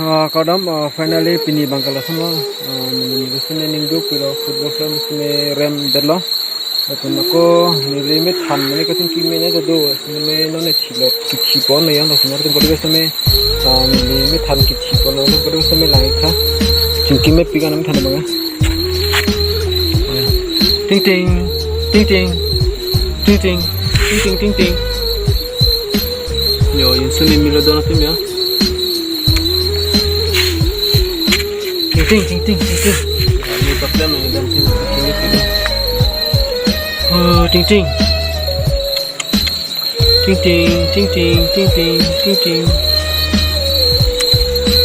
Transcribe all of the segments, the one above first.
Kadam finally pini bangkala sama ni gusne ningdu piro football club sine rem derlo betul aku nilai met ham ni katin kimi ni tu nilai nona chilo kichipon ni yang langsung orang tu bersama nilai met ham kichipon orang bersama lagi kah cingki met pikan nam thana banga ting ting ting ting ting ting ting ting ting ting yo yang sini milo dona tu ya ting ting ting ting ting ini pakai mana dan sini pilih oh ting ting ting ting ting ting ting ting ting ting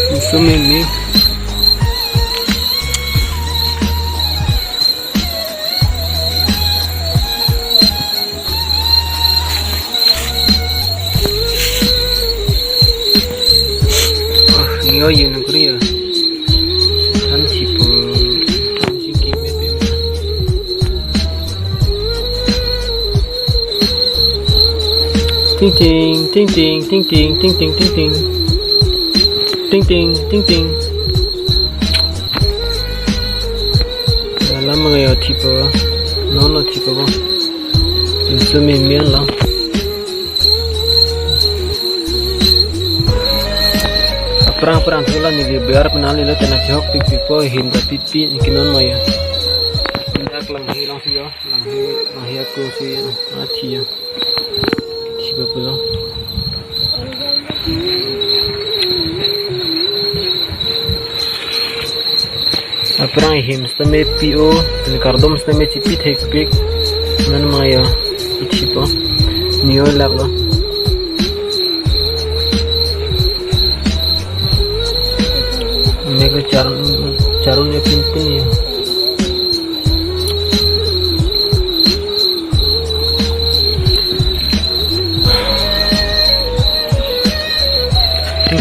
ini ni ni oh yang Korea ting ting ting ting ting ting ting ting ting ting ting ting ting dalam mengayo tipe nono tipe bang itu memian lah perang tu lah ni dia biar penali lah tanah jauh pipo hingga pipi kinon maya tidak langhi ya langhi aku si mati ya tiba pula perang him stame PO dan kardom stame cipi tekpik mana maya icipo nio laglo mega carunnya penting ya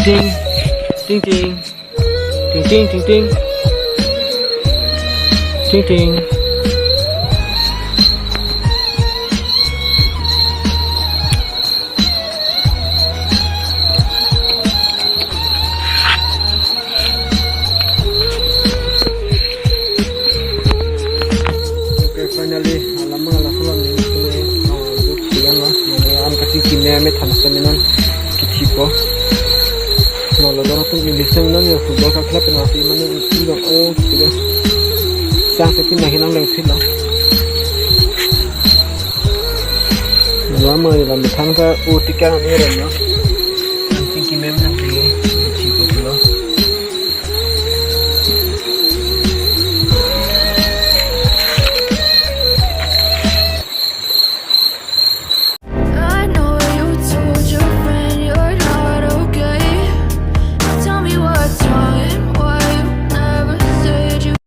ting ting ting ting ting ting ting ting ting okay finally alamang alasan ni untuk siang lah yang kasih kimia met hamsaminan kicipo malah orang tu Inggris mana ni football kan klub nasi mana itu dah gitu sang sepi nak hilang lagi lah lama dalam tangga utikan ni ramai